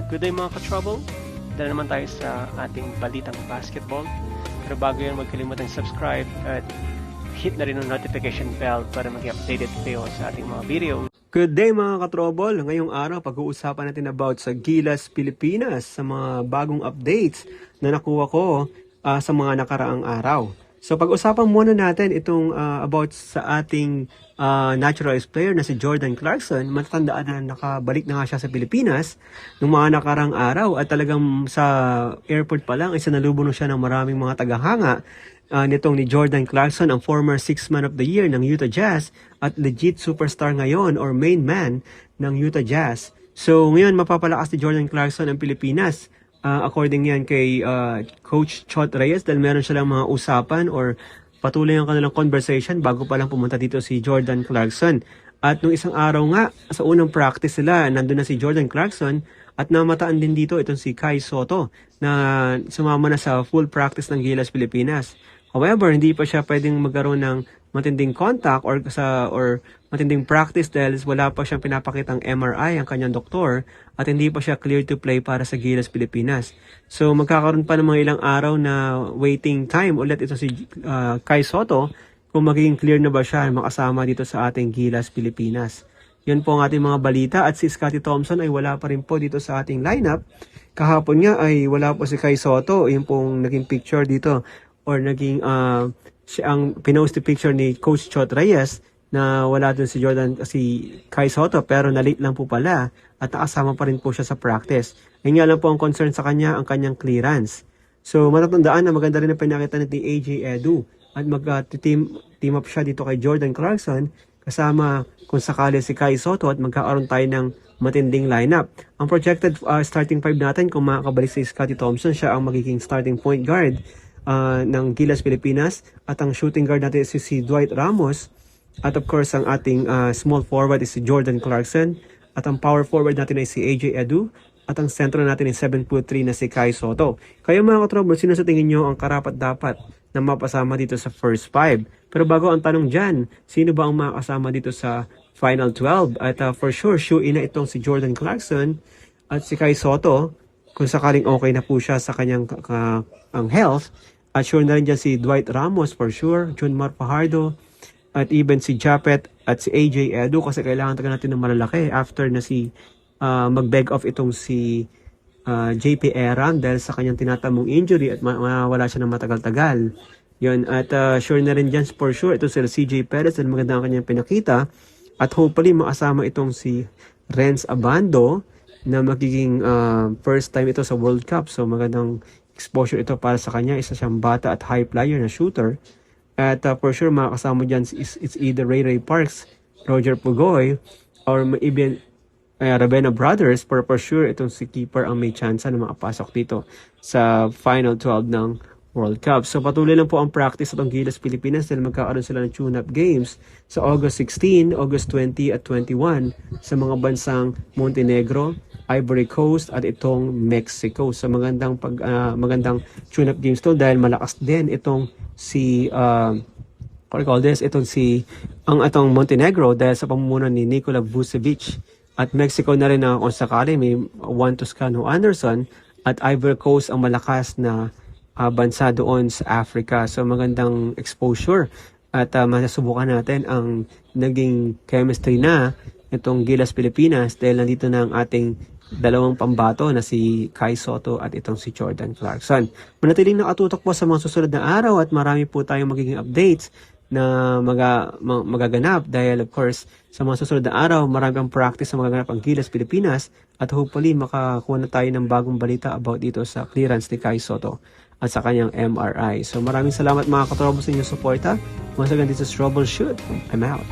Good day mga ka-trouble. Dala naman tayo sa ating balitang basketball. Pero bago yan, huwag kalimutang subscribe at hit na rin ang notification bell para maging updated kayo sa ating mga video. Good day mga ka-trouble. Ngayong araw, pag-uusapan natin about sa Gilas Pilipinas, sa mga bagong updates na nakuha ko sa mga nakaraang araw. So pag-usapan muna natin itong about sa ating naturalized player na si Jordan Clarkson. Matatandaan na nakabalik na nga siya sa Pilipinas nung mga nakarang araw at talagang sa airport pa lang ay sinalubong siya ng maraming mga tagahanga nitong ni Jordan Clarkson, ang former 6th man of the year ng Utah Jazz at legit superstar ngayon or main man ng Utah Jazz. So ngayon mapapalakas ni Jordan Clarkson ang Pilipinas. According yan kay Coach Chot Reyes, dahil meron silang mga usapan or patuloy ang kanilang conversation bago pa lang pumunta dito si Jordan Clarkson. At nung isang araw nga, sa unang practice sila, nandun na si Jordan Clarkson at namataan din dito itong si Kai Sotto na sumama na sa full practice ng Gilas Pilipinas. However, hindi pa siya pwedeng magkaroon ng matinding contact or matinding practice dahil wala pa siyang pinapakitang MRI ang kanyang doktor at hindi pa siya clear to play para sa Gilas Pilipinas. So magkakaroon pa ng mga ilang araw na waiting time ulit ito si Kai Sotto kung magiging clear na ba siya makasama dito sa ating Gilas Pilipinas. Yun po ang ating mga balita at si Scottie Thompson ay wala pa rin po dito sa ating lineup. Kahapon nga ay wala po si Kai Sotto, yung pong naging picture dito or naging ang pinost picture ni Coach Chot Reyes na wala dun si Kai Sotto pero na-late lang po pala at nakasama pa rin po siya sa practice. Ngayon nga lang po ang concern sa kanya, ang kanyang clearance. So matatandaan na maganda rin ang pinakita ni AJ Edu at mag-team up siya dito kay Jordan Clarkson kasama kung sakali si Kai Sotto at magkakaroon tayo ng matinding lineup. Ang projected starting five natin kung makakabalik si Scottie Thompson, siya ang magiging starting point guard ng Gilas Pilipinas at ang shooting guard natin si Dwight Ramos at of course ang ating small forward is si Jordan Clarkson at ang power forward natin ay si AJ Edu at ang center natin ay 7'3" na si Kai Sotto. Kayo mga ka-trouble, sino sa tingin nyo ang karapat-dapat na mapasama dito sa first 5? Pero bago ang tanong dyan, sino ba ang makasama dito sa final 12? At for sure, shoe-in na itong si Jordan Clarkson at si Kai Sotto kung sakaling okay na po siya sa kanyang ang health. At sure na rin dyan si Dwight Ramos for sure, Junmar Fajardo, at even si Japet at si AJ Edu kasi kailangan taga natin ng malalaki after na si mag-beg off itong si JP Eran dahil sa kanyang tinatamong injury at mawala siya ng matagal-tagal. Yun, at sure na rin dyan for sure ito si CJ Perez dahil maganda ang kanyang pinakita at hopefully makasama itong si Renz Abando na magiging first time ito sa World Cup. So magandang exposure ito para sa kanya. Isa siyang bata at high flyer na shooter. At for sure makakasama dyan it's either Ray Parks, Roger Pugoy, or even Ravena Brothers. For sure itong si keeper ang may chance na makapasok dito sa final 12 ng World Cup. So patuloy lang po ang practice at ang Gilas Pilipinas dahil magkakaroon sila ng tune-up games sa August 16, August 20 at 21 sa mga bansang Montenegro, Ivory Coast at itong Mexico. So magandang tune-up games to dahil malakas din itong si itong Montenegro dahil sa pamumuno ni Nikola Vucevic at Mexico na rin na kung sakali may Juan Toscano Anderson at Ivory Coast ang malakas na bansa doon sa Africa. So magandang exposure at masasubukan natin ang naging chemistry na itong Gilas Pilipinas dahil nandito na ang ating dalawang pambato na si Kai Sotto at itong si Jordan Clarkson. Manatiling nakatutok po sa mga susunod na araw at marami po tayong magiging updates na magaganap dahil of course sa mga susunod na araw marami ang practice na magaganap ang Gilas Pilipinas at hopefully makakuha na tayo ng bagong balita about dito sa clearance ni Kai Sotto at sa kanyang MRI. So maraming salamat mga ka-trouble sa inyong suporta. Once again, this is Troubleshoot. I'm out.